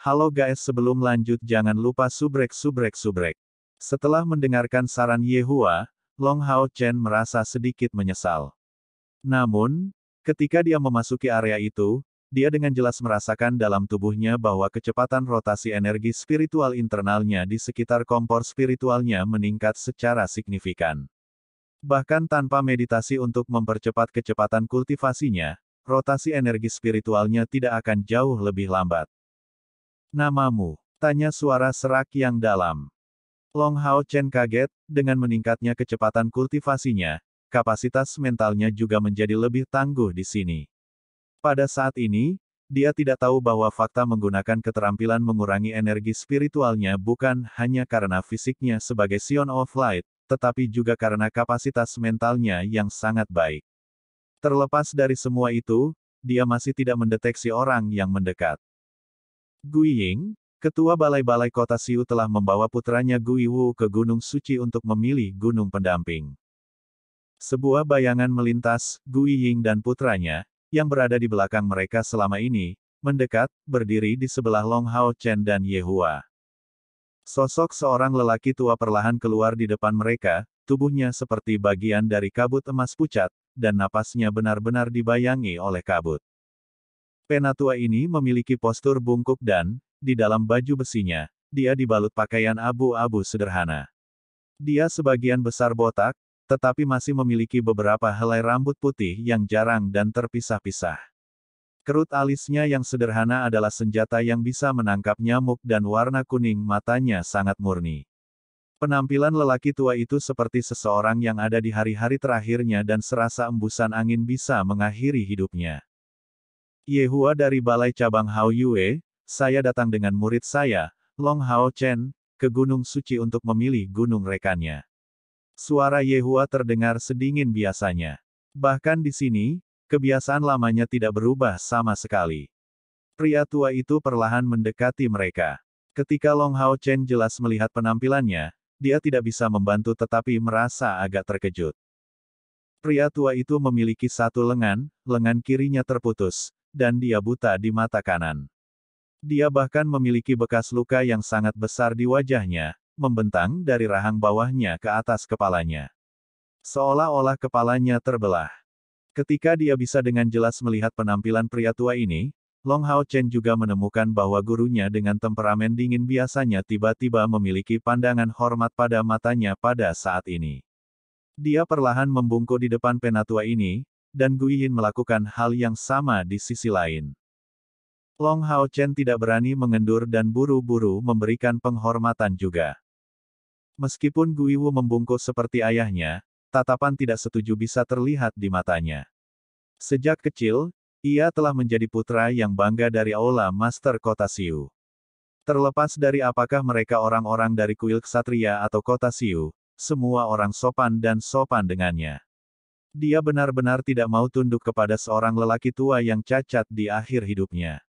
Halo guys, sebelum lanjut jangan lupa subrek. Setelah mendengarkan saran Yehua, Long Hao Chen merasa sedikit menyesal. Namun, ketika dia memasuki area itu, dia dengan jelas merasakan dalam tubuhnya bahwa kecepatan rotasi energi spiritual internalnya di sekitar kompor spiritualnya meningkat secara signifikan. Bahkan tanpa meditasi untuk mempercepat kecepatan kultivasinya, rotasi energi spiritualnya tidak akan jauh lebih lambat. Namamu? Tanya suara serak yang dalam. Long Hao Chen kaget, dengan meningkatnya kecepatan kultivasinya, kapasitas mentalnya juga menjadi lebih tangguh di sini. Pada saat ini, dia tidak tahu bahwa fakta menggunakan keterampilan mengurangi energi spiritualnya bukan hanya karena fisiknya sebagai Sion of Light, tetapi juga karena kapasitas mentalnya yang sangat baik. Terlepas dari semua itu, dia masih tidak mendeteksi orang yang mendekat. Gui Ying, ketua balai-balai kota Siu telah membawa putranya Gui Wu ke Gunung Suci untuk memilih gunung pendamping. Sebuah bayangan melintas, Gui Ying dan putranya, yang berada di belakang mereka selama ini, mendekat, berdiri di sebelah Long Hao Chen dan Yehua. Sosok seorang lelaki tua perlahan keluar di depan mereka, tubuhnya seperti bagian dari kabut emas pucat, dan napasnya benar-benar dibayangi oleh kabut. Penatua ini memiliki postur bungkuk dan, di dalam baju besinya, dia dibalut pakaian abu-abu sederhana. Dia sebagian besar botak, tetapi masih memiliki beberapa helai rambut putih yang jarang dan terpisah-pisah. Kerut alisnya yang sederhana adalah senjata yang bisa menangkap nyamuk dan warna kuning matanya sangat murni. Penampilan lelaki tua itu seperti seseorang yang ada di hari-hari terakhirnya dan serasa embusan angin bisa mengakhiri hidupnya. Yehua dari Balai Cabang Hao Yue, saya datang dengan murid saya, Long Hao Chen, ke Gunung Suci untuk memilih gunung rekannya. Suara Yehua terdengar sedingin biasanya. Bahkan di sini, kebiasaan lamanya tidak berubah sama sekali. Pria tua itu perlahan mendekati mereka. Ketika Long Hao Chen jelas melihat penampilannya, dia tidak bisa membantu tetapi merasa agak terkejut. Pria tua itu memiliki satu lengan kirinya terputus, dan dia buta di mata kanan. Dia bahkan memiliki bekas luka yang sangat besar di wajahnya, membentang dari rahang bawahnya ke atas kepalanya. Seolah-olah kepalanya terbelah. Ketika dia bisa dengan jelas melihat penampilan pria tua ini, Long Hao Chen juga menemukan bahwa gurunya dengan temperamen dingin biasanya tiba-tiba memiliki pandangan hormat pada matanya pada saat ini. Dia perlahan membungkuk di depan penatua ini, dan Gui Yin melakukan hal yang sama di sisi lain. Long Hao Chen tidak berani mengendur dan buru-buru memberikan penghormatan juga. Meskipun Gui Wu membungkuk seperti ayahnya, tatapan tidak setuju bisa terlihat di matanya. Sejak kecil, ia telah menjadi putra yang bangga dari Aula Master Kota Siu. Terlepas dari apakah mereka orang-orang dari kuil ksatria atau Kota Siu, semua orang sopan dan sopan dengannya. Dia benar-benar tidak mau tunduk kepada seorang lelaki tua yang cacat di akhir hidupnya.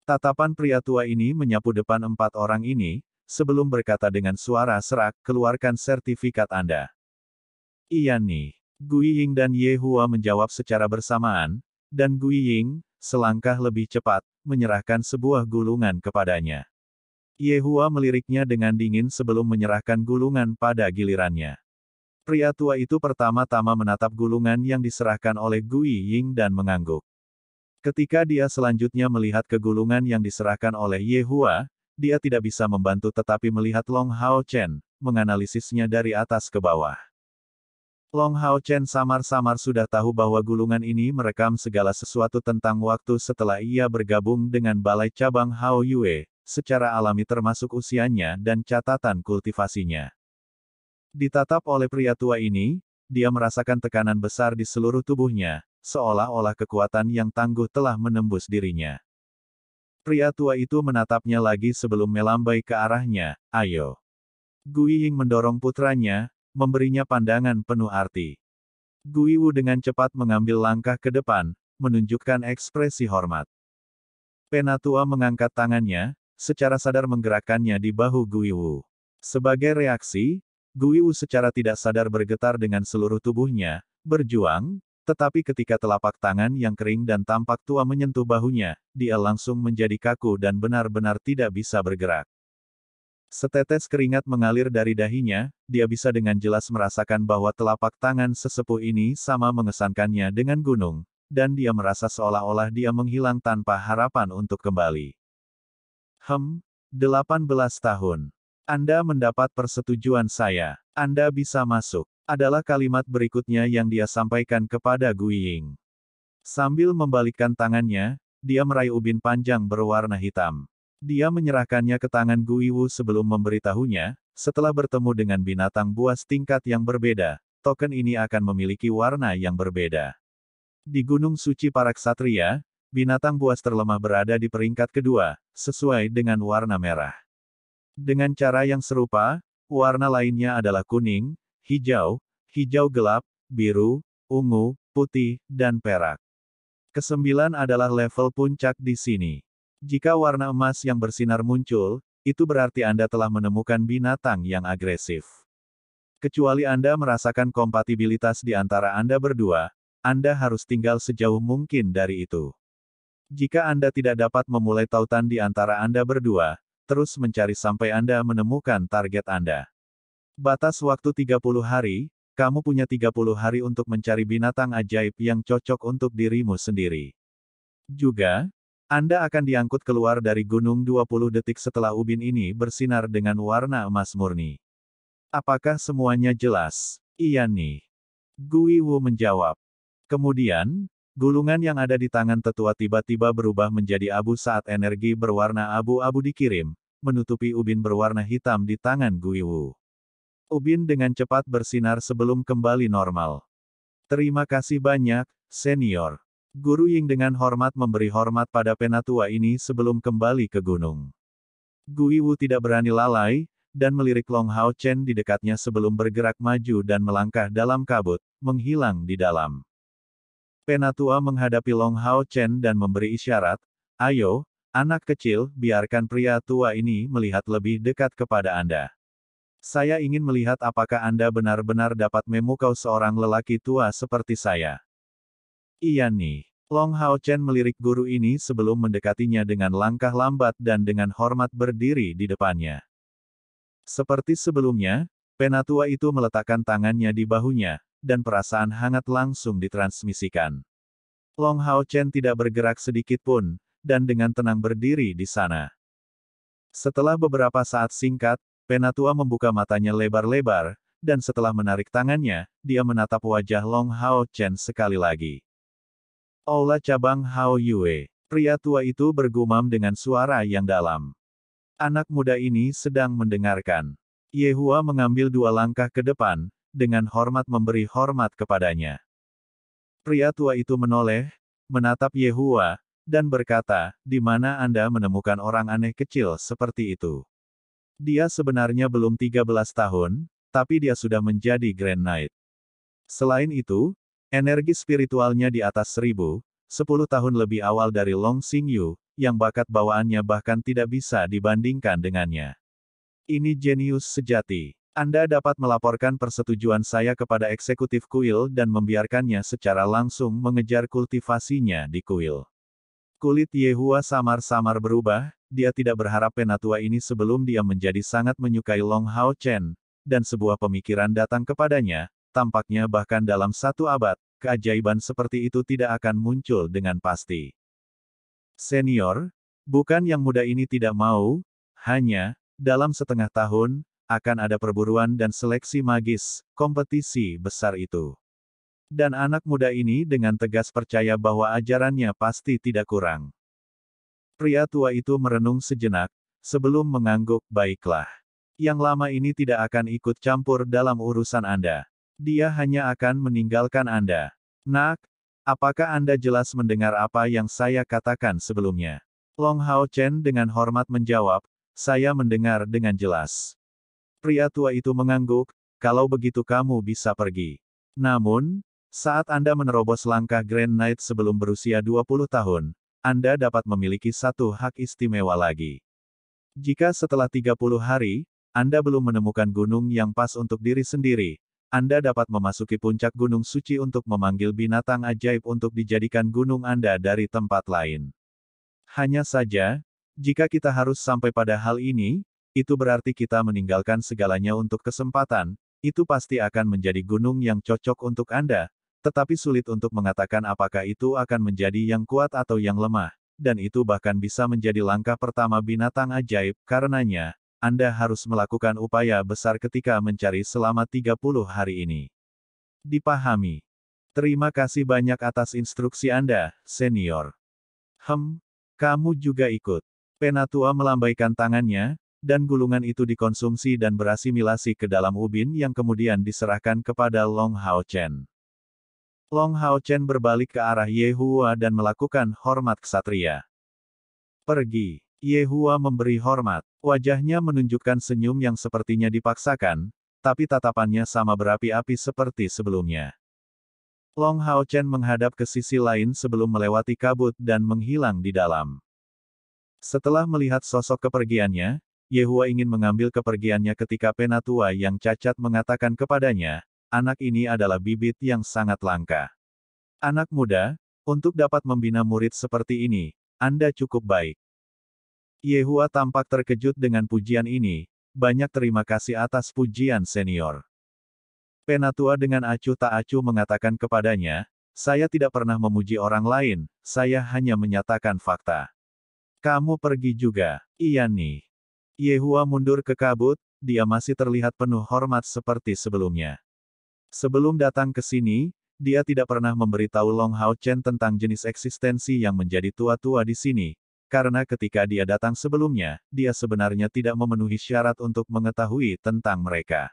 Tatapan pria tua ini menyapu depan 4 orang ini, sebelum berkata dengan suara serak, keluarkan sertifikat Anda. Iya nih. Gui Ying dan Yehua menjawab secara bersamaan, dan Gui Ying, selangkah lebih cepat, menyerahkan sebuah gulungan kepadanya. Yehua meliriknya dengan dingin sebelum menyerahkan gulungan pada gilirannya. Pria tua itu pertama-tama menatap gulungan yang diserahkan oleh Gui Ying dan mengangguk. Ketika dia selanjutnya melihat ke gulungan yang diserahkan oleh Yehua, dia tidak bisa membantu tetapi melihat Long Hao Chen, menganalisisnya dari atas ke bawah. Long Hao Chen samar-samar sudah tahu bahwa gulungan ini merekam segala sesuatu tentang waktu setelah ia bergabung dengan Balai Cabang Hao Yue, secara alami termasuk usianya dan catatan kultivasinya. Ditatap oleh pria tua ini, dia merasakan tekanan besar di seluruh tubuhnya, seolah-olah kekuatan yang tangguh telah menembus dirinya. Pria tua itu menatapnya lagi sebelum melambai ke arahnya, ayo. Gui Ying mendorong putranya, memberinya pandangan penuh arti. Gui Wu dengan cepat mengambil langkah ke depan, menunjukkan ekspresi hormat. Penatua mengangkat tangannya, secara sadar menggerakkannya di bahu Gui Wu. Sebagai reaksi, Gui Wu secara tidak sadar bergetar dengan seluruh tubuhnya, berjuang, Tetapi ketika telapak tangan yang kering dan tampak tua menyentuh bahunya, dia langsung menjadi kaku dan benar-benar tidak bisa bergerak. Setetes keringat mengalir dari dahinya, dia bisa dengan jelas merasakan bahwa telapak tangan sesepuh ini sama mengesankannya dengan gunung, dan dia merasa seolah-olah dia menghilang tanpa harapan untuk kembali. 18 tahun. Anda mendapat persetujuan saya. Anda bisa masuk. Adalah kalimat berikutnya yang dia sampaikan kepada Guiying. Sambil membalikkan tangannya, dia meraih ubin panjang berwarna hitam. Dia menyerahkannya ke tangan Guiwu sebelum memberitahunya, setelah bertemu dengan binatang buas tingkat yang berbeda, token ini akan memiliki warna yang berbeda. Di Gunung Suci para ksatria, binatang buas terlemah berada di peringkat kedua, sesuai dengan warna merah. Dengan cara yang serupa, warna lainnya adalah kuning, hijau, hijau gelap, biru, ungu, putih, dan perak. Kesembilan adalah level puncak di sini. Jika warna emas yang bersinar muncul, itu berarti Anda telah menemukan binatang yang agresif. Kecuali Anda merasakan kompatibilitas di antara Anda berdua, Anda harus tinggal sejauh mungkin dari itu. Jika Anda tidak dapat memulai tautan di antara Anda berdua, terus mencari sampai Anda menemukan target Anda. Batas waktu 30 hari, kamu punya 30 hari untuk mencari binatang ajaib yang cocok untuk dirimu sendiri. Juga, Anda akan diangkut keluar dari gunung 20 detik setelah ubin ini bersinar dengan warna emas murni. Apakah semuanya jelas? Iya nih. Guiwu menjawab. Kemudian, gulungan yang ada di tangan tetua tiba-tiba berubah menjadi abu saat energi berwarna abu-abu dikirim, menutupi ubin berwarna hitam di tangan Guiwu. Ubin dengan cepat bersinar sebelum kembali normal. Terima kasih banyak, senior. Guru Ying dengan hormat memberi hormat pada penatua ini sebelum kembali ke gunung. Guiwu tidak berani lalai, dan melirik Long Hao Chen di dekatnya sebelum bergerak maju dan melangkah dalam kabut, menghilang di dalam. Penatua menghadapi Long Hao Chen dan memberi isyarat, "Ayo, anak kecil, biarkan pria tua ini melihat lebih dekat kepada Anda. Saya ingin melihat apakah Anda benar-benar dapat memukau seorang lelaki tua seperti saya." Iya nih. Long Hao Chen melirik guru ini sebelum mendekatinya dengan langkah lambat dan dengan hormat berdiri di depannya. Seperti sebelumnya, penatua itu meletakkan tangannya di bahunya, dan perasaan hangat langsung ditransmisikan. Long Hao Chen tidak bergerak sedikit pun, dan dengan tenang berdiri di sana. Setelah beberapa saat singkat, penatua membuka matanya lebar-lebar, dan setelah menarik tangannya, dia menatap wajah Long Hao Chen sekali lagi. Aula cabang Hao Yue. Pria tua itu bergumam dengan suara yang dalam. Anak muda ini sedang mendengarkan. Yehua mengambil 2 langkah ke depan, dengan hormat memberi hormat kepadanya. Pria tua itu menoleh, menatap Yehua, dan berkata, "Di mana Anda menemukan orang aneh kecil seperti itu?" Dia sebenarnya belum 13 tahun, tapi dia sudah menjadi Grand Knight. Selain itu, energi spiritualnya di atas 10 tahun lebih awal dari Long Xingyu, yang bakat bawaannya bahkan tidak bisa dibandingkan dengannya. Ini jenius sejati. Anda dapat melaporkan persetujuan saya kepada eksekutif kuil dan membiarkannya secara langsung mengejar kultivasinya di kuil. Kulit Yehua samar-samar berubah, dia tidak berharap penatua ini sebelum dia menjadi sangat menyukai Long Hao Chen, dan sebuah pemikiran datang kepadanya, tampaknya bahkan dalam 1 abad, keajaiban seperti itu tidak akan muncul dengan pasti. Senior, bukan yang muda ini tidak mau, hanya, dalam setengah tahun, akan ada perburuan dan seleksi magis, kompetisi besar itu. Dan anak muda ini dengan tegas percaya bahwa ajarannya pasti tidak kurang. Pria tua itu merenung sejenak, sebelum mengangguk, "Baiklah. Yang lama ini tidak akan ikut campur dalam urusan Anda. Dia hanya akan meninggalkan Anda." "Nak, apakah Anda jelas mendengar apa yang saya katakan sebelumnya?" Long Hao Chen dengan hormat menjawab, "Saya mendengar dengan jelas." Pria tua itu mengangguk, "Kalau begitu kamu bisa pergi. Namun, saat Anda menerobos langkah Grand Knight sebelum berusia 20 tahun, Anda dapat memiliki 1 hak istimewa lagi. Jika setelah 30 hari, Anda belum menemukan gunung yang pas untuk diri sendiri, Anda dapat memasuki puncak Gunung Suci untuk memanggil binatang ajaib untuk dijadikan gunung Anda dari tempat lain. Hanya saja, jika kita harus sampai pada hal ini, itu berarti kita meninggalkan segalanya untuk kesempatan. Itu pasti akan menjadi gunung yang cocok untuk Anda, tetapi sulit untuk mengatakan apakah itu akan menjadi yang kuat atau yang lemah, dan itu bahkan bisa menjadi langkah pertama binatang ajaib, karenanya, Anda harus melakukan upaya besar ketika mencari selama 30 hari ini. Dipahami. Terima kasih banyak atas instruksi Anda, senior. Kamu juga ikut. Penatua melambaikan tangannya, dan gulungan itu dikonsumsi dan berasimilasi ke dalam ubin yang kemudian diserahkan kepada Long Hao Chen. Long Hao Chen berbalik ke arah Ye Hua dan melakukan hormat ksatria. Pergi. Ye Hua memberi hormat. Wajahnya menunjukkan senyum yang sepertinya dipaksakan, tapi tatapannya sama berapi-api seperti sebelumnya. Long Hao Chen menghadap ke sisi lain sebelum melewati kabut dan menghilang di dalam. Setelah melihat sosok kepergiannya, Ye Hua ingin mengambil kepergiannya ketika penatua yang cacat mengatakan kepadanya, anak ini adalah bibit yang sangat langka. Anak muda, untuk dapat membina murid seperti ini, Anda cukup baik. Ye Hua tampak terkejut dengan pujian ini, banyak terima kasih atas pujian senior. Penatua dengan acuh tak acuh mengatakan kepadanya, saya tidak pernah memuji orang lain, saya hanya menyatakan fakta. Kamu pergi juga, iya nih. Ye Hua mundur ke kabut, dia masih terlihat penuh hormat seperti sebelumnya. Sebelum datang ke sini, dia tidak pernah memberitahu Long Hao Chen tentang jenis eksistensi yang menjadi tua-tua di sini, karena ketika dia datang sebelumnya, dia sebenarnya tidak memenuhi syarat untuk mengetahui tentang mereka.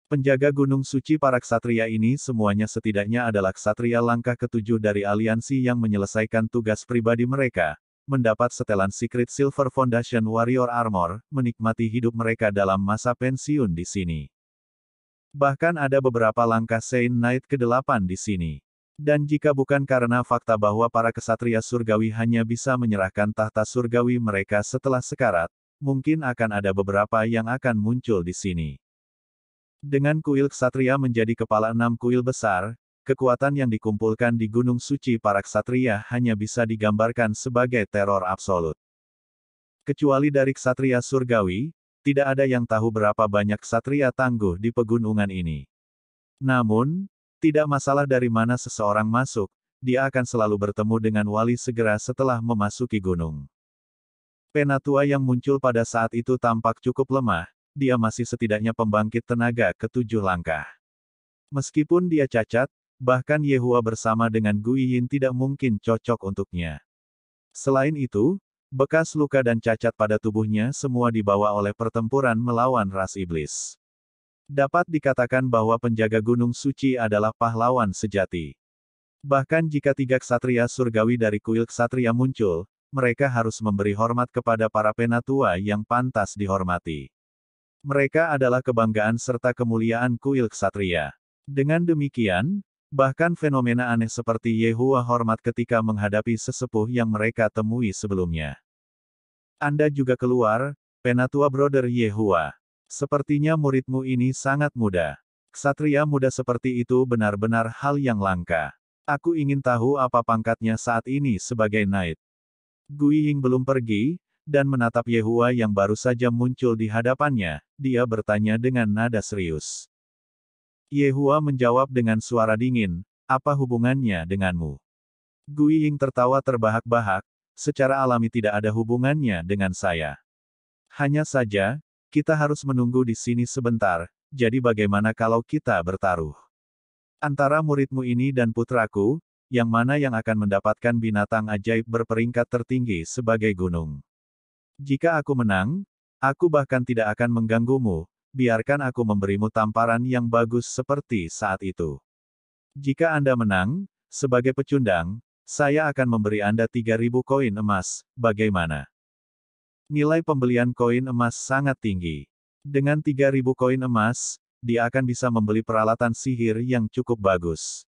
Penjaga Gunung Suci para ksatria ini semuanya setidaknya adalah ksatria langkah ke-7 dari aliansi yang menyelesaikan tugas pribadi mereka, mendapat setelan Secret Silver Foundation Warrior Armor, menikmati hidup mereka dalam masa pensiun di sini. Bahkan ada beberapa langkah Saint Knight ke-8 di sini. Dan jika bukan karena fakta bahwa para kesatria surgawi hanya bisa menyerahkan tahta surgawi mereka setelah sekarat, mungkin akan ada beberapa yang akan muncul di sini. Dengan kuil ksatria menjadi kepala 6 kuil besar, kekuatan yang dikumpulkan di Gunung Suci para ksatria hanya bisa digambarkan sebagai teror absolut. Kecuali dari ksatria surgawi, tidak ada yang tahu berapa banyak ksatria tangguh di pegunungan ini. Namun, tidak masalah dari mana seseorang masuk, dia akan selalu bertemu dengan wali segera setelah memasuki gunung. Penatua yang muncul pada saat itu tampak cukup lemah, dia masih setidaknya pembangkit tenaga ke-7 langkah. Meskipun dia cacat, bahkan Ye Hua bersama dengan Gu Yin tidak mungkin cocok untuknya. Selain itu, bekas luka dan cacat pada tubuhnya semua dibawa oleh pertempuran melawan ras iblis. Dapat dikatakan bahwa penjaga Gunung Suci adalah pahlawan sejati. Bahkan jika 3 ksatria surgawi dari kuil ksatria muncul, mereka harus memberi hormat kepada para penatua yang pantas dihormati. Mereka adalah kebanggaan serta kemuliaan kuil ksatria. Dengan demikian, bahkan fenomena aneh seperti Ye Hua hormat ketika menghadapi sesepuh yang mereka temui sebelumnya. Anda juga keluar, penatua Brother Ye Hua. Sepertinya muridmu ini sangat muda. Ksatria muda seperti itu benar-benar hal yang langka. Aku ingin tahu apa pangkatnya saat ini sebagai Knight. Gu Ying belum pergi, dan menatap Ye Hua yang baru saja muncul di hadapannya, dia bertanya dengan nada serius. Ye Hua menjawab dengan suara dingin, apa hubungannya denganmu? Gu Ying tertawa terbahak-bahak, secara alami tidak ada hubungannya dengan saya. Hanya saja, kita harus menunggu di sini sebentar, jadi bagaimana kalau kita bertaruh? Antara muridmu ini dan putraku, yang mana yang akan mendapatkan binatang ajaib berperingkat tertinggi sebagai gunung? Jika aku menang, aku bahkan tidak akan mengganggumu, biarkan aku memberimu tamparan yang bagus seperti saat itu. Jika Anda menang, sebagai pecundang, saya akan memberi Anda 3.000 koin emas, bagaimana? Nilai pembelian koin emas sangat tinggi. Dengan 3.000 koin emas, dia akan bisa membeli peralatan sihir yang cukup bagus.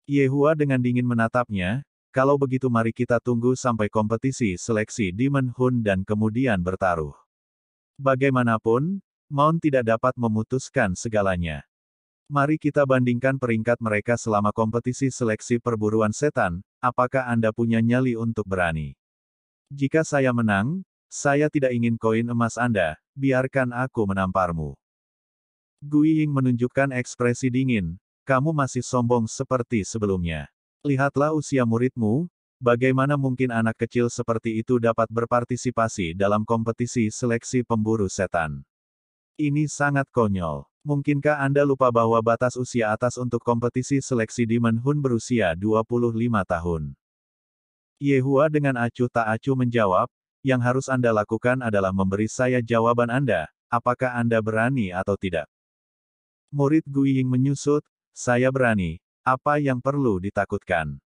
Ye Hua dengan dingin menatapnya, kalau begitu mari kita tunggu sampai kompetisi seleksi Demon Hun dan kemudian bertaruh. Bagaimanapun, Mount tidak dapat memutuskan segalanya. Mari kita bandingkan peringkat mereka selama kompetisi seleksi perburuan setan, apakah Anda punya nyali untuk berani? Jika saya menang, saya tidak ingin koin emas Anda, biarkan aku menamparmu. Gu Ying menunjukkan ekspresi dingin, kamu masih sombong seperti sebelumnya. Lihatlah usia muridmu, bagaimana mungkin anak kecil seperti itu dapat berpartisipasi dalam kompetisi seleksi pemburu setan? Ini sangat konyol. Mungkinkah Anda lupa bahwa batas usia atas untuk kompetisi seleksi Demon Hun berusia 25 tahun? Yehua dengan acuh tak acuh menjawab, yang harus Anda lakukan adalah memberi saya jawaban Anda, apakah Anda berani atau tidak. Murid Gu Ying menyusut, saya berani, apa yang perlu ditakutkan?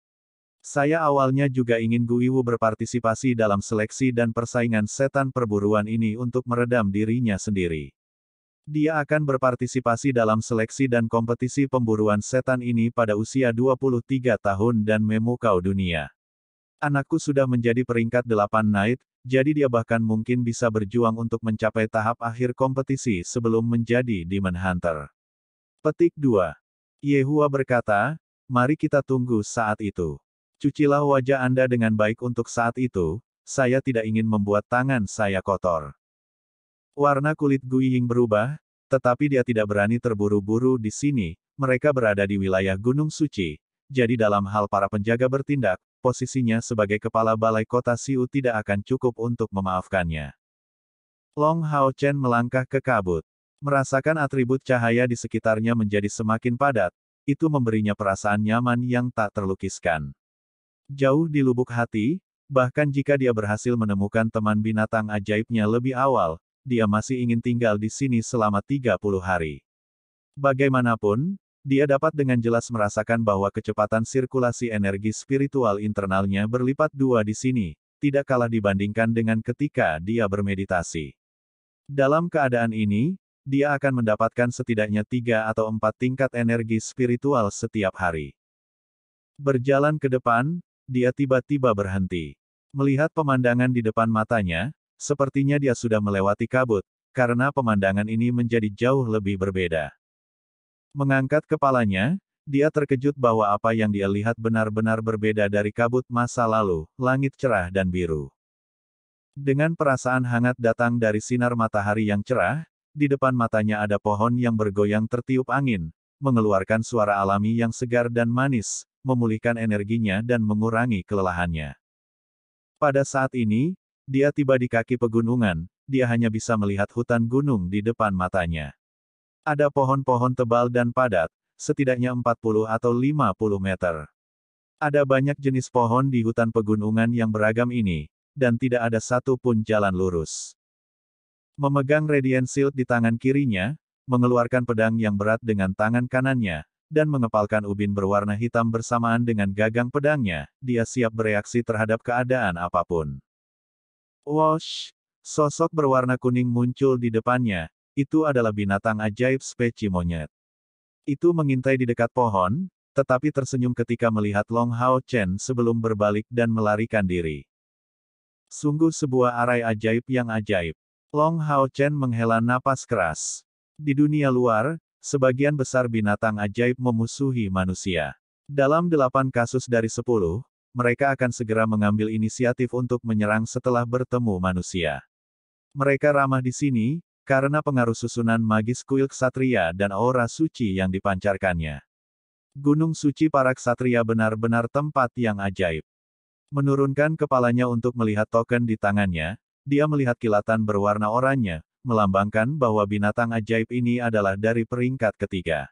Saya awalnya juga ingin Gu Yiwu berpartisipasi dalam seleksi dan persaingan setan perburuan ini untuk meredam dirinya sendiri. Dia akan berpartisipasi dalam seleksi dan kompetisi pemburuan setan ini pada usia 23 tahun dan memukau dunia. Anakku sudah menjadi peringkat 8 Knight, jadi dia bahkan mungkin bisa berjuang untuk mencapai tahap akhir kompetisi sebelum menjadi Demon Hunter. Petik 2. Yehua berkata, mari kita tunggu saat itu. Cucilah wajah Anda dengan baik untuk saat itu, saya tidak ingin membuat tangan saya kotor. Warna kulit Gu Ying berubah, tetapi dia tidak berani terburu-buru di sini, mereka berada di wilayah Gunung Suci, jadi dalam hal para penjaga bertindak, posisinya sebagai kepala balai kota Siu tidak akan cukup untuk memaafkannya. Long Hao Chen melangkah ke kabut. Merasakan atribut cahaya di sekitarnya menjadi semakin padat, itu memberinya perasaan nyaman yang tak terlukiskan. Jauh di lubuk hati, bahkan jika dia berhasil menemukan teman binatang ajaibnya lebih awal, dia masih ingin tinggal di sini selama 30 hari. Bagaimanapun, dia dapat dengan jelas merasakan bahwa kecepatan sirkulasi energi spiritual internalnya berlipat dua di sini, tidak kalah dibandingkan dengan ketika dia bermeditasi. Dalam keadaan ini, dia akan mendapatkan setidaknya 3 atau 4 tingkat energi spiritual setiap hari. Berjalan ke depan, dia tiba-tiba berhenti. Melihat pemandangan di depan matanya, sepertinya dia sudah melewati kabut, karena pemandangan ini menjadi jauh lebih berbeda. Mengangkat kepalanya, dia terkejut bahwa apa yang dia lihat benar-benar berbeda dari kabut masa lalu, langit cerah dan biru. Dengan perasaan hangat datang dari sinar matahari yang cerah, di depan matanya ada pohon yang bergoyang tertiup angin, mengeluarkan suara alami yang segar dan manis, memulihkan energinya dan mengurangi kelelahannya. Pada saat ini, dia tiba di kaki pegunungan, dia hanya bisa melihat hutan gunung di depan matanya. Ada pohon-pohon tebal dan padat, setidaknya 40 atau 50 meter. Ada banyak jenis pohon di hutan pegunungan yang beragam ini, dan tidak ada satu pun jalan lurus. Memegang Radiant Shield di tangan kirinya, mengeluarkan pedang yang berat dengan tangan kanannya, dan mengepalkan ubin berwarna hitam bersamaan dengan gagang pedangnya, dia siap bereaksi terhadap keadaan apapun. Wosh! Sosok berwarna kuning muncul di depannya, itu adalah binatang ajaib spesi monyet. Itu mengintai di dekat pohon, tetapi tersenyum ketika melihat Long Hao Chen sebelum berbalik dan melarikan diri. Sungguh sebuah arai ajaib yang ajaib. Long Hao Chen menghela napas keras. Di dunia luar, sebagian besar binatang ajaib memusuhi manusia. Dalam 8 kasus dari 10, mereka akan segera mengambil inisiatif untuk menyerang setelah bertemu manusia. Mereka ramah di sini, karena pengaruh susunan magis kuil ksatria dan aura suci yang dipancarkannya. Gunung suci para ksatria benar-benar tempat yang ajaib. Menurunkan kepalanya untuk melihat token di tangannya, dia melihat kilatan berwarna oranye, melambangkan bahwa binatang ajaib ini adalah dari peringkat ketiga.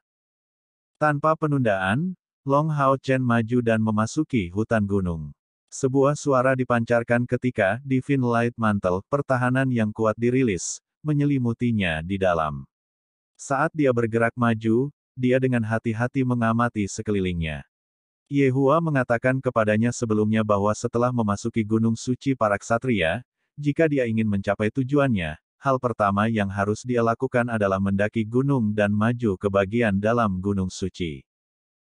Tanpa penundaan, Long Hao Chen maju dan memasuki hutan gunung. Sebuah suara dipancarkan ketika Divine Light Mantle pertahanan yang kuat dirilis, menyelimutinya di dalam. Saat dia bergerak maju, dia dengan hati-hati mengamati sekelilingnya. Yehua mengatakan kepadanya sebelumnya bahwa setelah memasuki gunung suci para ksatria, jika dia ingin mencapai tujuannya, hal pertama yang harus dia lakukan adalah mendaki gunung dan maju ke bagian dalam gunung suci.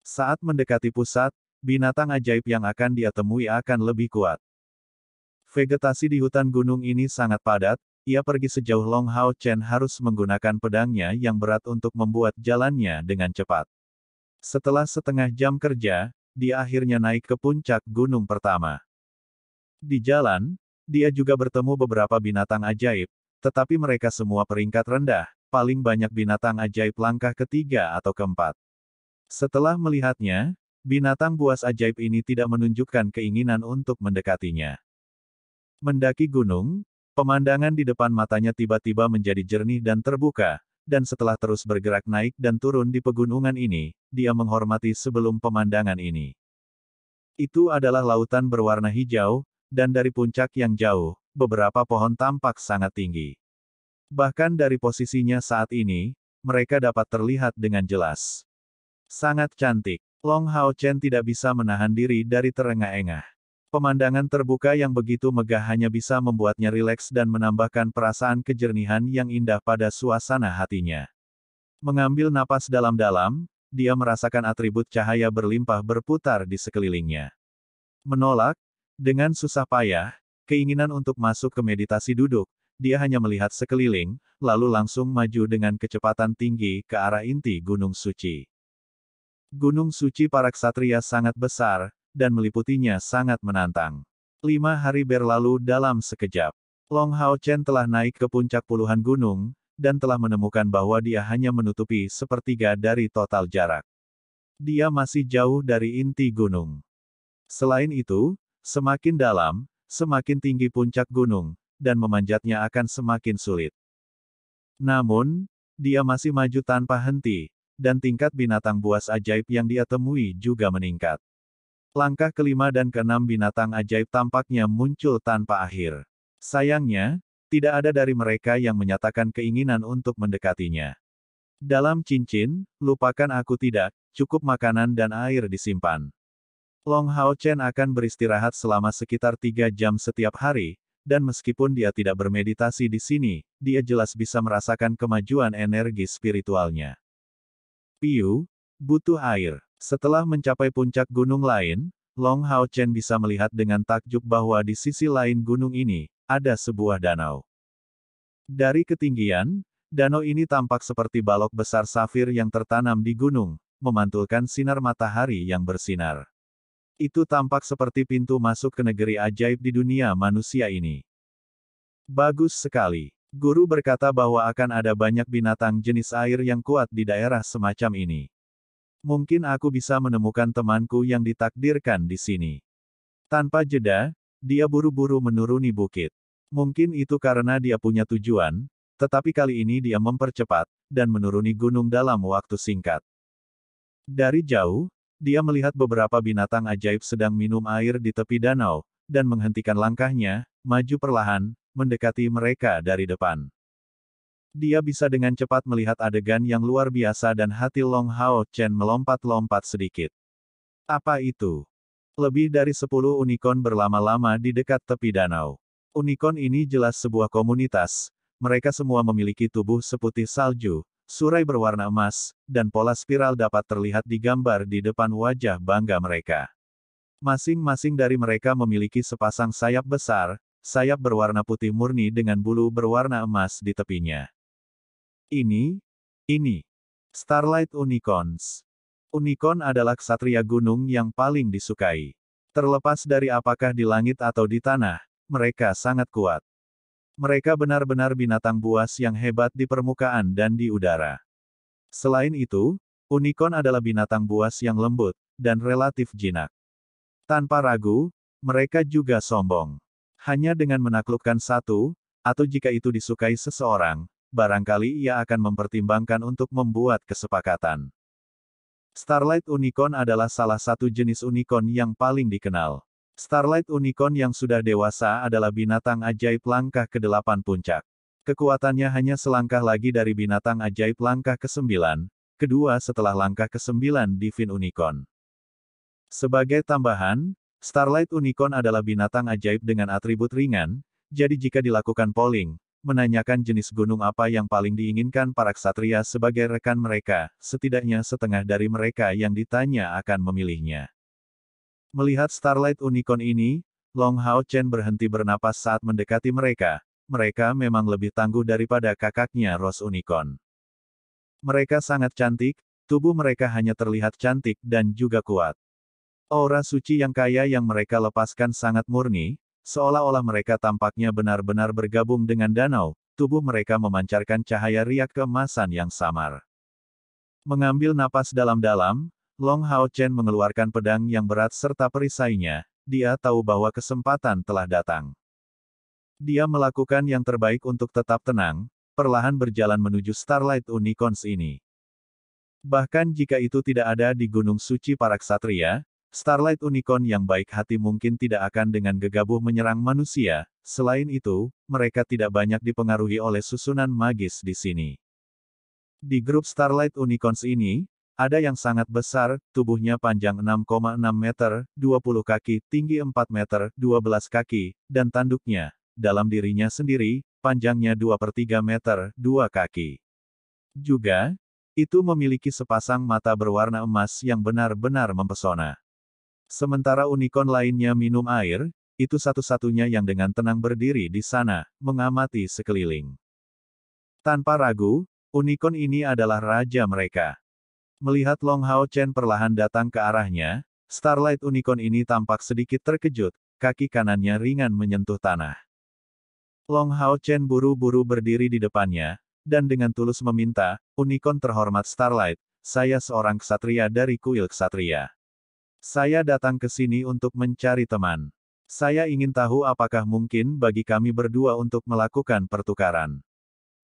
Saat mendekati pusat, binatang ajaib yang akan dia temui akan lebih kuat. Vegetasi di hutan gunung ini sangat padat, ia pergi sejauh Long Hao Chen harus menggunakan pedangnya yang berat untuk membuat jalannya dengan cepat. Setelah setengah jam kerja, dia akhirnya naik ke puncak gunung pertama. Di jalan, dia juga bertemu beberapa binatang ajaib, tetapi mereka semua peringkat rendah, paling banyak binatang ajaib langkah ketiga atau keempat. Setelah melihatnya, binatang buas ajaib ini tidak menunjukkan keinginan untuk mendekatinya. Mendaki gunung, pemandangan di depan matanya tiba-tiba menjadi jernih dan terbuka, dan setelah terus bergerak naik dan turun di pegunungan ini, dia menghormati sebelum pemandangan ini. Itu adalah lautan berwarna hijau, dan dari puncak yang jauh, beberapa pohon tampak sangat tinggi. Bahkan dari posisinya saat ini, mereka dapat terlihat dengan jelas. Sangat cantik. Long Hao Chen tidak bisa menahan diri dari terengah-engah. Pemandangan terbuka yang begitu megah hanya bisa membuatnya rileks dan menambahkan perasaan kejernihan yang indah pada suasana hatinya. Mengambil napas dalam-dalam, dia merasakan atribut cahaya berlimpah berputar di sekelilingnya. Menolak, dengan susah payah, keinginan untuk masuk ke meditasi duduk, dia hanya melihat sekeliling, lalu langsung maju dengan kecepatan tinggi ke arah inti Gunung Suci. Gunung Suci para ksatria sangat besar, dan meliputinya sangat menantang. 5 hari berlalu dalam sekejap. Long Hao Chen telah naik ke puncak puluhan gunung, dan telah menemukan bahwa dia hanya menutupi sepertiga dari total jarak. Dia masih jauh dari inti gunung. Selain itu, semakin dalam, semakin tinggi puncak gunung, dan memanjatnya akan semakin sulit. Namun, dia masih maju tanpa henti, dan tingkat binatang buas ajaib yang dia temui juga meningkat. Langkah kelima dan keenam binatang ajaib tampaknya muncul tanpa akhir. Sayangnya, tidak ada dari mereka yang menyatakan keinginan untuk mendekatinya. Dalam cincin, lupakan aku tidak, cukup makanan dan air disimpan. Long Hao Chen akan beristirahat selama sekitar 3 jam setiap hari, dan meskipun dia tidak bermeditasi di sini, dia jelas bisa merasakan kemajuan energi spiritualnya. Piu, butuh air. Setelah mencapai puncak gunung lain, Long Hao Chen bisa melihat dengan takjub bahwa di sisi lain gunung ini, ada sebuah danau. Dari ketinggian, danau ini tampak seperti balok besar safir yang tertanam di gunung, memantulkan sinar matahari yang bersinar. Itu tampak seperti pintu masuk ke negeri ajaib di dunia manusia ini. Bagus sekali. Guru berkata bahwa akan ada banyak binatang jenis air yang kuat di daerah semacam ini. Mungkin aku bisa menemukan temanku yang ditakdirkan di sini. Tanpa jeda, dia buru-buru menuruni bukit. Mungkin itu karena dia punya tujuan, tetapi kali ini dia mempercepat, dan menuruni gunung dalam waktu singkat. Dari jauh, dia melihat beberapa binatang ajaib sedang minum air di tepi danau, dan menghentikan langkahnya, maju perlahan, mendekati mereka dari depan. Dia bisa dengan cepat melihat adegan yang luar biasa dan hati Long Hao Chen melompat-lompat sedikit. Apa itu? Lebih dari 10 unicorn berlama-lama di dekat tepi danau. Unicorn ini jelas sebuah komunitas, mereka semua memiliki tubuh seputih salju, surai berwarna emas, dan pola spiral dapat terlihat di gambar di depan wajah bangga mereka. Masing-masing dari mereka memiliki sepasang sayap besar, sayap berwarna putih murni dengan bulu berwarna emas di tepinya. Ini. Starlight Unicorns. Unicorn adalah ksatria gunung yang paling disukai. Terlepas dari apakah di langit atau di tanah, mereka sangat kuat. Mereka benar-benar binatang buas yang hebat di permukaan dan di udara. Selain itu, unicorn adalah binatang buas yang lembut, dan relatif jinak. Tanpa ragu, mereka juga sombong. Hanya dengan menaklukkan satu, atau jika itu disukai seseorang, barangkali ia akan mempertimbangkan untuk membuat kesepakatan. Starlight Unicorn adalah salah satu jenis unicorn yang paling dikenal. Starlight Unicorn yang sudah dewasa adalah binatang ajaib langkah ke-8 puncak. Kekuatannya hanya selangkah lagi dari binatang ajaib langkah ke-9, kedua setelah langkah ke-9 Divine Unicorn. Sebagai tambahan, Starlight Unicorn adalah binatang ajaib dengan atribut ringan, jadi jika dilakukan polling, menanyakan jenis gunung apa yang paling diinginkan para ksatria sebagai rekan mereka, setidaknya setengah dari mereka yang ditanya akan memilihnya. Melihat Starlight Unicorn ini, Long Hao Chen berhenti bernapas saat mendekati mereka, mereka memang lebih tangguh daripada kakaknya Rose Unicorn. Mereka sangat cantik, tubuh mereka hanya terlihat cantik dan juga kuat. Aura suci yang kaya yang mereka lepaskan sangat murni, seolah-olah mereka tampaknya benar-benar bergabung dengan danau, tubuh mereka memancarkan cahaya riak keemasan yang samar. Mengambil napas dalam-dalam, Long Hao Chen mengeluarkan pedang yang berat serta perisainya, dia tahu bahwa kesempatan telah datang. Dia melakukan yang terbaik untuk tetap tenang, perlahan berjalan menuju Starlight Unicorns ini. Bahkan jika itu tidak ada di Gunung Suci para Ksatria, Starlight Unicorn yang baik hati mungkin tidak akan dengan gegabah menyerang manusia, selain itu, mereka tidak banyak dipengaruhi oleh susunan magis di sini. Di grup Starlight Unicorns ini, ada yang sangat besar, tubuhnya panjang 6,6 meter, 20 kaki, tinggi 4 meter, 12 kaki, dan tanduknya, dalam dirinya sendiri, panjangnya 2/3 meter, 2 kaki. Juga, itu memiliki sepasang mata berwarna emas yang benar-benar mempesona. Sementara unicorn lainnya minum air, itu satu-satunya yang dengan tenang berdiri di sana, mengamati sekeliling. Tanpa ragu, unicorn ini adalah raja mereka. Melihat Long Hao Chen perlahan datang ke arahnya, Starlight Unicorn ini tampak sedikit terkejut, kaki kanannya ringan menyentuh tanah. Long Hao Chen buru-buru berdiri di depannya, dan dengan tulus meminta, "Unicorn terhormat Starlight, saya seorang ksatria dari kuil ksatria. Saya datang ke sini untuk mencari teman. Saya ingin tahu apakah mungkin bagi kami berdua untuk melakukan pertukaran."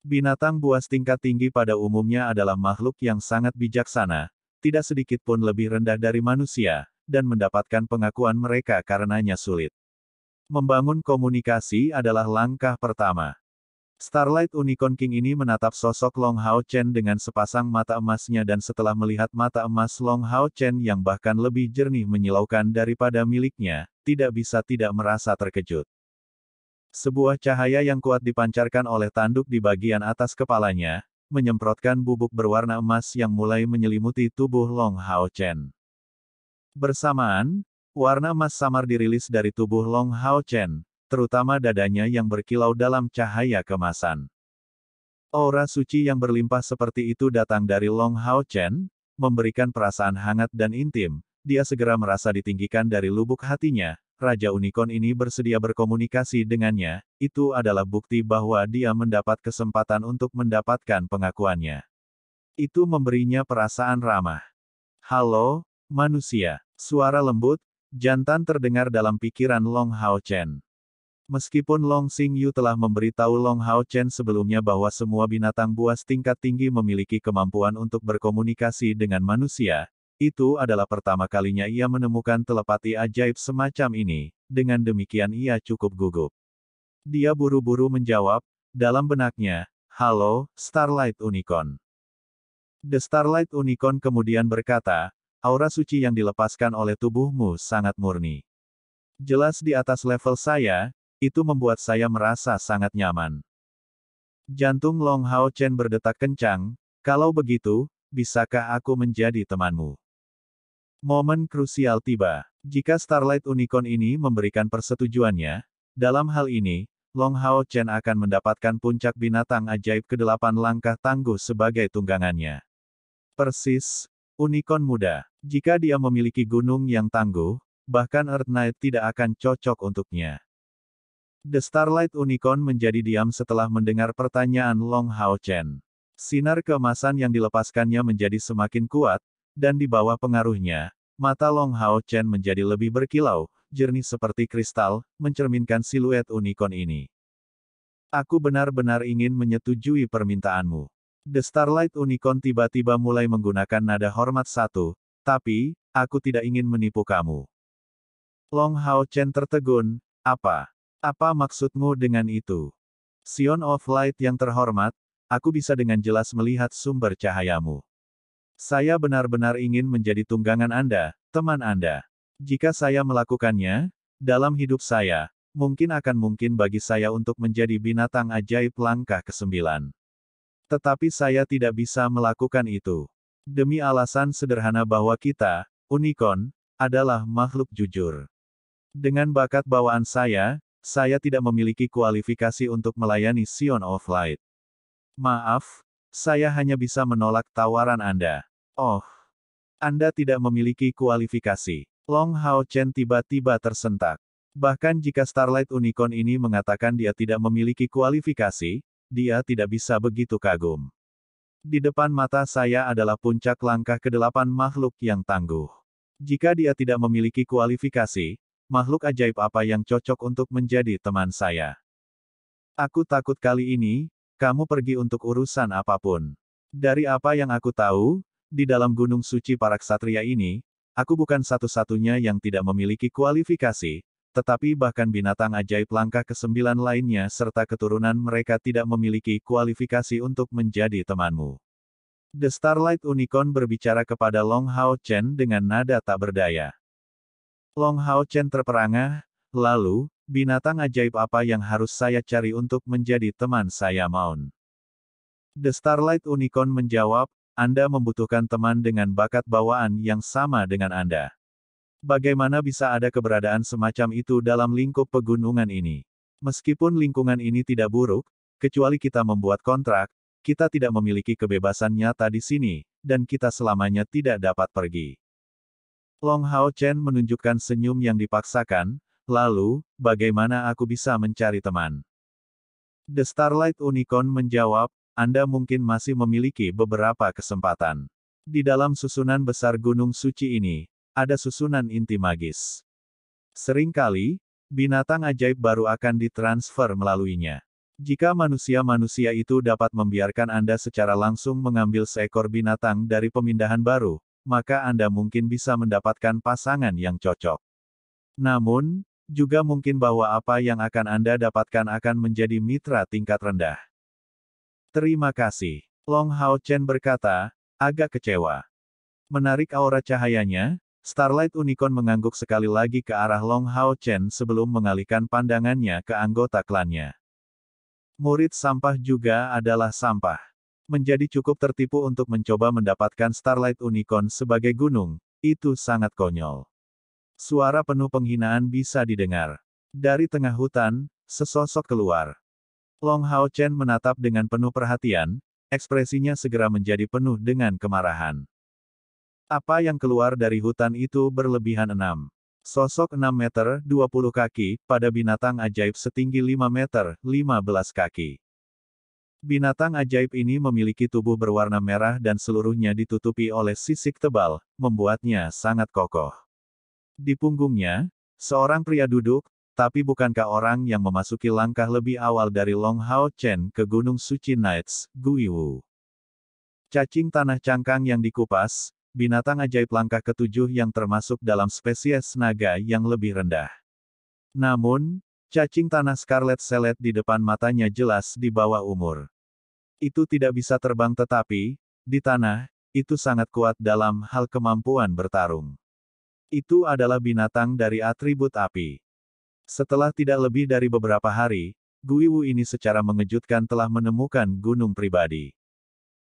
Binatang buas tingkat tinggi pada umumnya adalah makhluk yang sangat bijaksana, tidak sedikit pun lebih rendah dari manusia, dan mendapatkan pengakuan mereka karenanya sulit. Membangun komunikasi adalah langkah pertama. Starlight Unicorn King ini menatap sosok Long Hao Chen dengan sepasang mata emasnya dan setelah melihat mata emas Long Hao Chen yang bahkan lebih jernih menyilaukan daripada miliknya, tidak bisa tidak merasa terkejut. Sebuah cahaya yang kuat dipancarkan oleh tanduk di bagian atas kepalanya, menyemprotkan bubuk berwarna emas yang mulai menyelimuti tubuh Long Hao Chen. Bersamaan, warna emas samar dirilis dari tubuh Long Hao Chen, terutama dadanya yang berkilau dalam cahaya kemasan. Aura suci yang berlimpah seperti itu datang dari Long Hao Chen, memberikan perasaan hangat dan intim, dia segera merasa ditinggikan dari lubuk hatinya, Raja Unicorn ini bersedia berkomunikasi dengannya, itu adalah bukti bahwa dia mendapat kesempatan untuk mendapatkan pengakuannya. Itu memberinya perasaan ramah. "Halo, manusia," suara lembut, jantan terdengar dalam pikiran Long Hao Chen. Meskipun Long Xingyu telah memberitahu Long Hao Chen sebelumnya bahwa semua binatang buas tingkat tinggi memiliki kemampuan untuk berkomunikasi dengan manusia, itu adalah pertama kalinya ia menemukan telepati ajaib semacam ini, dengan demikian ia cukup gugup. Dia buru-buru menjawab, dalam benaknya, "Halo, Starlight Unicorn." The Starlight Unicorn kemudian berkata, "Aura suci yang dilepaskan oleh tubuhmu sangat murni. Jelas di atas level saya, itu membuat saya merasa sangat nyaman." Jantung Long Hao Chen berdetak kencang, "Kalau begitu, bisakah aku menjadi temanmu?" Momen krusial tiba. Jika Starlight Unicorn ini memberikan persetujuannya, dalam hal ini, Long Hao Chen akan mendapatkan puncak binatang ajaib ke-8 langkah tangguh sebagai tunggangannya. Persis, unicorn muda. Jika dia memiliki gunung yang tangguh, bahkan Earth Knight tidak akan cocok untuknya. The Starlight Unicorn menjadi diam setelah mendengar pertanyaan Long Hao Chen. Sinar keemasan yang dilepaskannya menjadi semakin kuat, dan di bawah pengaruhnya, mata Long Hao Chen menjadi lebih berkilau, jernih seperti kristal, mencerminkan siluet unicorn ini. "Aku benar-benar ingin menyetujui permintaanmu." The Starlight Unicorn tiba-tiba mulai menggunakan nada hormat satu, "Tapi, aku tidak ingin menipu kamu." Long Hao Chen tertegun, "Apa? Apa maksudmu dengan itu?" "Sion of Light yang terhormat, aku bisa dengan jelas melihat sumber cahayamu. Saya benar-benar ingin menjadi tunggangan Anda, teman Anda. Jika saya melakukannya, dalam hidup saya, mungkin akan mungkin bagi saya untuk menjadi binatang ajaib langkah ke-9. Tetapi saya tidak bisa melakukan itu. Demi alasan sederhana bahwa kita, unicorn, adalah makhluk jujur. Dengan bakat bawaan saya, saya tidak memiliki kualifikasi untuk melayani Sion of Light. Maaf, saya hanya bisa menolak tawaran Anda. Oh, Anda tidak memiliki kualifikasi. Long Hao Chen tiba-tiba tersentak. Bahkan jika Starlight Unicorn ini mengatakan dia tidak memiliki kualifikasi, dia tidak bisa begitu kagum. Di depan mata saya adalah puncak langkah ke-8 makhluk yang tangguh. Jika dia tidak memiliki kualifikasi, makhluk ajaib apa yang cocok untuk menjadi teman saya? Aku takut kali ini, kamu pergi untuk urusan apapun. Dari apa yang aku tahu, di dalam gunung suci para ksatria ini, aku bukan satu-satunya yang tidak memiliki kualifikasi, tetapi bahkan binatang ajaib langkah ke-9 lainnya serta keturunan mereka tidak memiliki kualifikasi untuk menjadi temanmu. The Starlight Unicorn berbicara kepada Long Hao Chen dengan nada tak berdaya. Long Hao Chen terperangah, lalu, binatang ajaib apa yang harus saya cari untuk menjadi teman saya Maun? The Starlight Unicorn menjawab, Anda membutuhkan teman dengan bakat bawaan yang sama dengan Anda. Bagaimana bisa ada keberadaan semacam itu dalam lingkup pegunungan ini? Meskipun lingkungan ini tidak buruk, kecuali kita membuat kontrak, kita tidak memiliki kebebasan nyata di sini, dan kita selamanya tidak dapat pergi. Long Hao Chen menunjukkan senyum yang dipaksakan, lalu, bagaimana aku bisa mencari teman? The Starlight Unicorn menjawab, Anda mungkin masih memiliki beberapa kesempatan. Di dalam susunan besar gunung suci ini, ada susunan inti magis. Seringkali, binatang ajaib baru akan ditransfer melaluinya. Jika manusia-manusia itu dapat membiarkan Anda secara langsung mengambil seekor binatang dari pemindahan baru, maka Anda mungkin bisa mendapatkan pasangan yang cocok. Namun, juga mungkin bahwa apa yang akan Anda dapatkan akan menjadi mitra tingkat rendah. Terima kasih. Long Hao Chen berkata, agak kecewa. Menarik aura cahayanya, Starlight Unicorn mengangguk sekali lagi ke arah Long Hao Chen sebelum mengalihkan pandangannya ke anggota klannya. Murid sampah juga adalah sampah. Menjadi cukup tertipu untuk mencoba mendapatkan Starlight Unicorn sebagai gunung, itu sangat konyol. Suara penuh penghinaan bisa didengar. Dari tengah hutan, sesosok keluar. Long Hao Chen menatap dengan penuh perhatian, ekspresinya segera menjadi penuh dengan kemarahan. Apa yang keluar dari hutan itu berlebihan 6. Sosok 6 meter 20 kaki, pada binatang ajaib setinggi 5 meter 15 kaki. Binatang ajaib ini memiliki tubuh berwarna merah dan seluruhnya ditutupi oleh sisik tebal, membuatnya sangat kokoh. Di punggungnya, seorang pria duduk, tapi bukankah orang yang memasuki langkah lebih awal dari Long Hao Chen ke Gunung Suci Knights, Guiwu? Cacing tanah cangkang yang dikupas, binatang ajaib langkah ke-7 yang termasuk dalam spesies naga yang lebih rendah. Namun, cacing tanah Scarlet Select di depan matanya jelas di bawah umur. Itu tidak bisa terbang tetapi, di tanah, itu sangat kuat dalam hal kemampuan bertarung. Itu adalah binatang dari atribut api. Setelah tidak lebih dari beberapa hari, Guiwu ini secara mengejutkan telah menemukan gunung pribadi.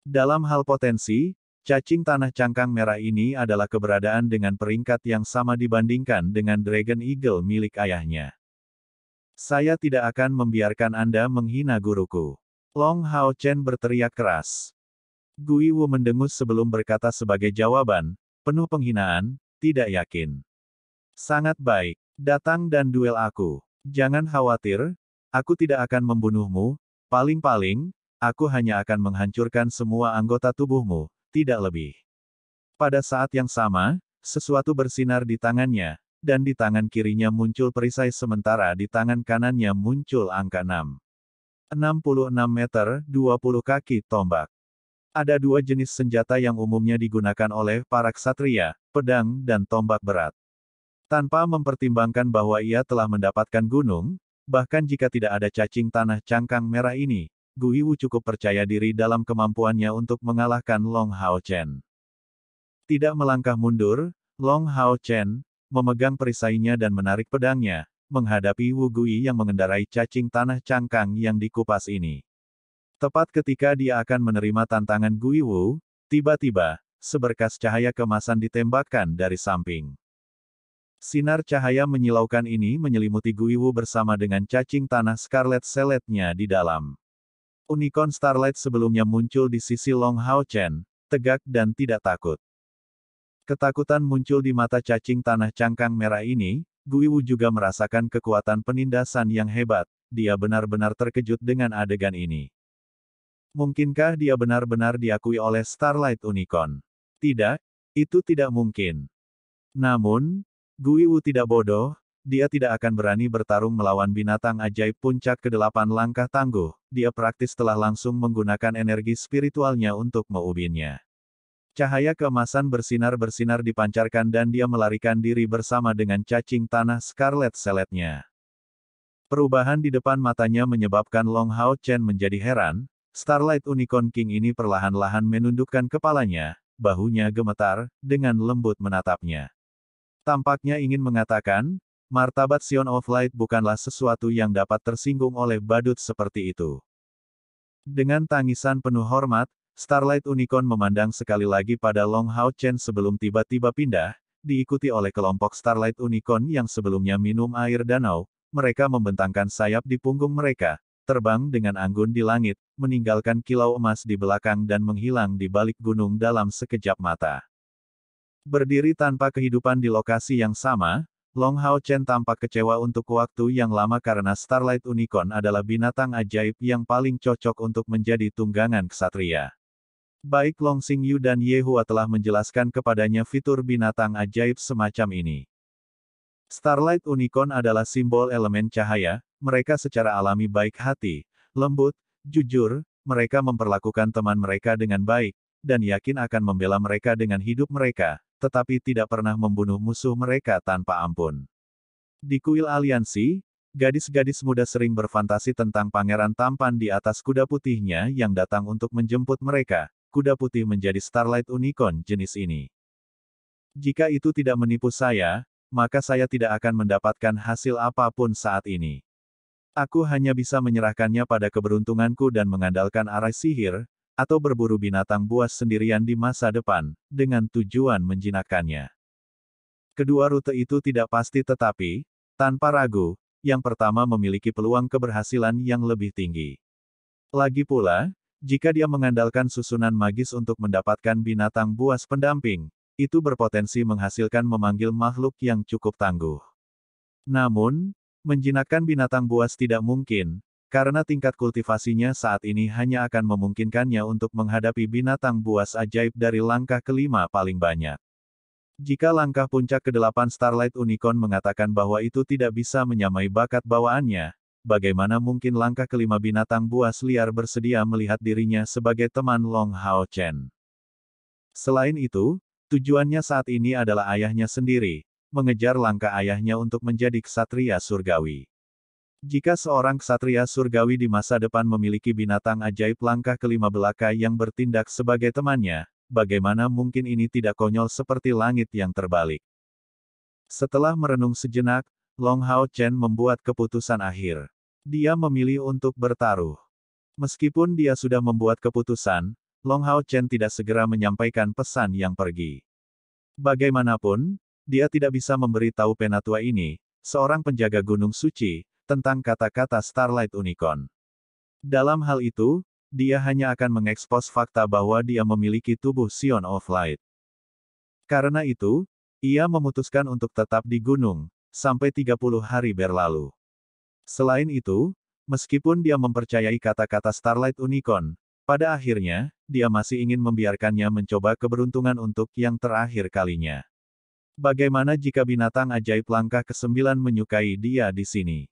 Dalam hal potensi, cacing tanah cangkang merah ini adalah keberadaan dengan peringkat yang sama dibandingkan dengan Dragon Eagle milik ayahnya. Saya tidak akan membiarkan Anda menghina guruku. Long Hao Chen berteriak keras. Guiwu mendengus sebelum berkata sebagai jawaban, penuh penghinaan, tidak yakin. Sangat baik, datang dan duel aku. Jangan khawatir, aku tidak akan membunuhmu, paling-paling, aku hanya akan menghancurkan semua anggota tubuhmu. Tidak lebih. Pada saat yang sama, sesuatu bersinar di tangannya, dan di tangan kirinya muncul perisai sementara di tangan kanannya muncul angka 6. 66 meter, 20 kaki tombak. Ada dua jenis senjata yang umumnya digunakan oleh para ksatria, pedang dan tombak berat. Tanpa mempertimbangkan bahwa ia telah mendapatkan gunung, bahkan jika tidak ada cacing tanah cangkang merah ini, Guiwu cukup percaya diri dalam kemampuannya untuk mengalahkan Long Hao Chen. Tidak melangkah mundur, Long Hao Chen memegang perisainya dan menarik pedangnya, menghadapi Wu Gui yang mengendarai cacing tanah cangkang yang dikupas ini. Tepat ketika dia akan menerima tantangan Guiwu, tiba-tiba, seberkas cahaya kemasan ditembakkan dari samping. Sinar cahaya menyilaukan ini menyelimuti Guiwu bersama dengan cacing tanah Scarlet Seletnya di dalam. Unicorn Starlight sebelumnya muncul di sisi Long Hao Chen, tegak dan tidak takut. Ketakutan muncul di mata cacing tanah cangkang merah ini. Guiwu juga merasakan kekuatan penindasan yang hebat. Dia benar-benar terkejut dengan adegan ini. Mungkinkah dia benar-benar diakui oleh Starlight Unicorn? Tidak, itu tidak mungkin. Namun, Guiwu tidak bodoh, dia tidak akan berani bertarung melawan binatang ajaib puncak ke-8 langkah tangguh. Dia praktis telah langsung menggunakan energi spiritualnya untuk mengubinnya. Cahaya keemasan bersinar-bersinar dipancarkan dan dia melarikan diri bersama dengan cacing tanah Scarlet Seletnya. Perubahan di depan matanya menyebabkan Long Hao Chen menjadi heran. Starlight Unicorn King ini perlahan-lahan menundukkan kepalanya, bahunya gemetar, dengan lembut menatapnya. Tampaknya ingin mengatakan, martabat Sion of Light bukanlah sesuatu yang dapat tersinggung oleh badut seperti itu. Dengan tangisan penuh hormat, Starlight Unicorn memandang sekali lagi pada Long Hao Chen sebelum tiba-tiba pindah, diikuti oleh kelompok Starlight Unicorn yang sebelumnya minum air danau. Mereka membentangkan sayap di punggung mereka, terbang dengan anggun di langit, meninggalkan kilau emas di belakang dan menghilang di balik gunung dalam sekejap mata. Berdiri tanpa kehidupan di lokasi yang sama, Long Hao Chen tampak kecewa untuk waktu yang lama karena Starlight Unicorn adalah binatang ajaib yang paling cocok untuk menjadi tunggangan ksatria. Baik Long Xingyu dan Ye Hua telah menjelaskan kepadanya fitur binatang ajaib semacam ini. Starlight Unicorn adalah simbol elemen cahaya, mereka secara alami baik hati, lembut, jujur, mereka memperlakukan teman mereka dengan baik, dan yakin akan membela mereka dengan hidup mereka, tetapi tidak pernah membunuh musuh mereka tanpa ampun. Di kuil aliansi, gadis-gadis muda sering berfantasi tentang pangeran tampan di atas kuda putihnya yang datang untuk menjemput mereka. Kuda putih menjadi Starlight Unicorn jenis ini. Jika itu tidak menipu saya, maka saya tidak akan mendapatkan hasil apapun saat ini. Aku hanya bisa menyerahkannya pada keberuntunganku dan mengandalkan arai sihir, atau berburu binatang buas sendirian di masa depan, dengan tujuan menjinakkannya. Kedua rute itu tidak pasti tetapi, tanpa ragu, yang pertama memiliki peluang keberhasilan yang lebih tinggi. Lagi pula, jika dia mengandalkan susunan magis untuk mendapatkan binatang buas pendamping, itu berpotensi menghasilkan memanggil makhluk yang cukup tangguh. Namun, menjinakkan binatang buas tidak mungkin, karena tingkat kultivasinya saat ini hanya akan memungkinkannya untuk menghadapi binatang buas ajaib dari langkah kelima paling banyak. Jika langkah puncak ke-8 Starlight Unicorn mengatakan bahwa itu tidak bisa menyamai bakat bawaannya, bagaimana mungkin langkah kelima binatang buas liar bersedia melihat dirinya sebagai teman Long Hao Chen? Selain itu, tujuannya saat ini adalah ayahnya sendiri, mengejar langkah ayahnya untuk menjadi ksatria surgawi. Jika seorang ksatria surgawi di masa depan memiliki binatang ajaib langkah kelima belaka yang bertindak sebagai temannya, bagaimana mungkin ini tidak konyol seperti langit yang terbalik? Setelah merenung sejenak, Long Hao Chen membuat keputusan akhir. Dia memilih untuk bertaruh. Meskipun dia sudah membuat keputusan, Long Hao Chen tidak segera menyampaikan pesan yang pergi. Bagaimanapun, dia tidak bisa memberi tahu penatua ini, seorang penjaga gunung suci, tentang kata-kata Starlight Unicorn. Dalam hal itu, dia hanya akan mengekspos fakta bahwa dia memiliki tubuh Sion of Light. Karena itu, ia memutuskan untuk tetap di gunung, sampai 30 hari berlalu. Selain itu, meskipun dia mempercayai kata-kata Starlight Unicorn, pada akhirnya, dia masih ingin membiarkannya mencoba keberuntungan untuk yang terakhir kalinya. Bagaimana jika binatang ajaib langkah ke-9 menyukai dia di sini?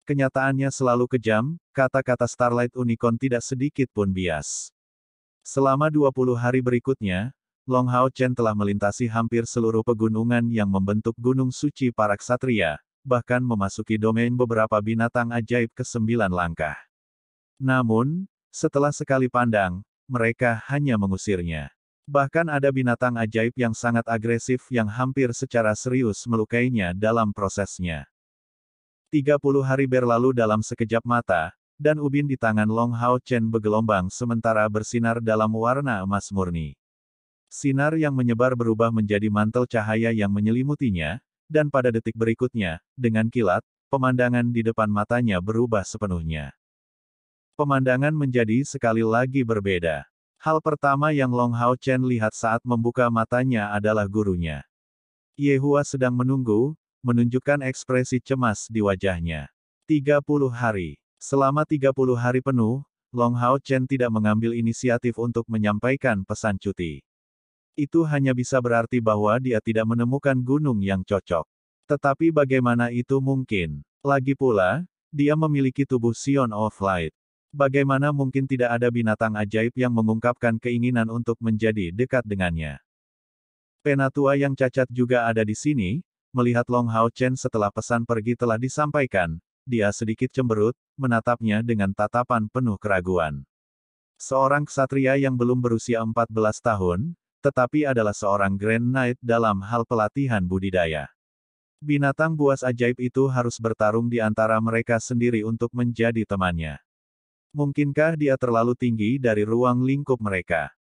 Kenyataannya selalu kejam, kata-kata Starlight Unicorn tidak sedikit pun bias. Selama 20 hari berikutnya, Long Hao Chen telah melintasi hampir seluruh pegunungan yang membentuk gunung suci para ksatria, bahkan memasuki domain beberapa binatang ajaib ke-9 langkah. Namun, setelah sekali pandang, mereka hanya mengusirnya. Bahkan ada binatang ajaib yang sangat agresif yang hampir secara serius melukainya dalam prosesnya. 30 hari berlalu dalam sekejap mata, dan ubin di tangan Long Hao Chen bergelombang sementara bersinar dalam warna emas murni. Sinar yang menyebar berubah menjadi mantel cahaya yang menyelimutinya, dan pada detik berikutnya, dengan kilat, pemandangan di depan matanya berubah sepenuhnya. Pemandangan menjadi sekali lagi berbeda. Hal pertama yang Long Hao Chen lihat saat membuka matanya adalah gurunya. Yehua sedang menunggu, menunjukkan ekspresi cemas di wajahnya. 30 hari. Selama 30 hari penuh, Long Hao Chen tidak mengambil inisiatif untuk menyampaikan pesan cuti. Itu hanya bisa berarti bahwa dia tidak menemukan gunung yang cocok. Tetapi bagaimana itu mungkin? Lagi pula, dia memiliki tubuh Sion of Light. Bagaimana mungkin tidak ada binatang ajaib yang mengungkapkan keinginan untuk menjadi dekat dengannya? Penatua yang cacat juga ada di sini. Melihat Long Hao Chen setelah pesan pergi telah disampaikan, dia sedikit cemberut, menatapnya dengan tatapan penuh keraguan. Seorang ksatria yang belum berusia 14 tahun, tetapi adalah seorang Grand Knight dalam hal pelatihan budidaya. Binatang buas ajaib itu harus bertarung di antara mereka sendiri untuk menjadi temannya. Mungkinkah dia terlalu tinggi dari ruang lingkup mereka?